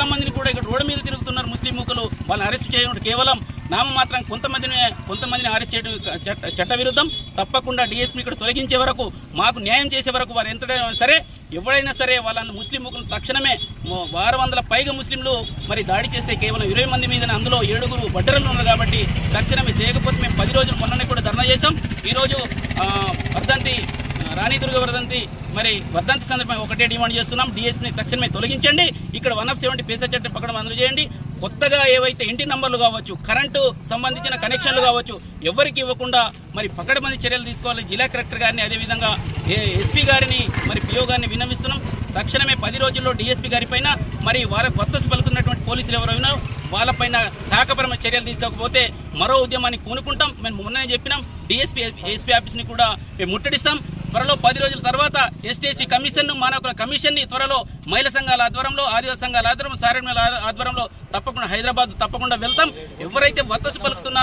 చాలా మందిని కూడా ఇక్కడ రోడ్డు మీద తిరుగుతున్నారు ముస్లిం మూకలు. వాళ్ళని అరెస్ట్ చేయడం కేవలం నామమాత్రం కొంతమందిని అరెస్ట్ చేయడం చట్ట విరుద్ధం. తప్పకుండా DSP ఇక్కడ తొలగించే వరకు, మాకు న్యాయం చేసే వరకు వారు ఎంత సరే ఎవరైనా సరే వాళ్ళని ముస్లిం మూకలు తక్షణమే 600 పైగా ముస్లింలు మరి దాడి చేస్తే కేవలం 20 మంది మీద, అందులో 7 బడ్డరలు ఉన్నారు కాబట్టి తక్షణమే చేయకపోతే మేము 10 రోజులు మొన్ననే కూడా ధర్నా చేశాం. ఈరోజు వర్ధంతి రాణి దుర్గ వర్ధంతి సందర్భంగా ఒకటే డిమాండ్ చేస్తున్నాం, DSPని తక్షణమే తొలగించండి. ఇక్కడ 170 పేసా చట్టం పక్కన అమలు చేయండి. కొత్తగా ఏవైతే ఇంటి నంబర్లు కావచ్చు, కరెంటు సంబంధించిన కనెక్షన్లు కావచ్చు, ఎవరికి ఇవ్వకుండా మరి పకడ్బందీ చర్యలు తీసుకోవాలి. జిల్లా కలెక్టర్ గారిని, అదేవిధంగా SP గారిని, మరి PO గారిని విన్నవిస్తున్నాం. తక్షణమే 10 రోజుల్లో DSP గారి పైన మరి వారి వద్దసు పలుకున్నటువంటి పోలీసులు ఎవరైనా వాళ్ళపైన శాఖపరమైన చర్యలు తీసుకోకపోతే మరో ఉద్యమాన్ని పూనుకుంటాం. మేము మొన్ననే చెప్పినాం, SP ఆఫీస్ని కూడా మేము ముట్టడిస్తాం. త్వరలో 10 రోజుల తర్వాత STC కమిషన్, మానవ కమిషన్ని త్వరలో మహిళా సంఘాల ఆధ్వర్యంలో, ఆదివాసీ సంఘాల ఆధ్వర్యంలో, సారణ్యాల ఆధ్వర్యంలో తప్పకుండా హైదరాబాద్ తప్పకుండా వెళ్తాం. ఎవరైతే వద్దసు పలుకుతున్నారో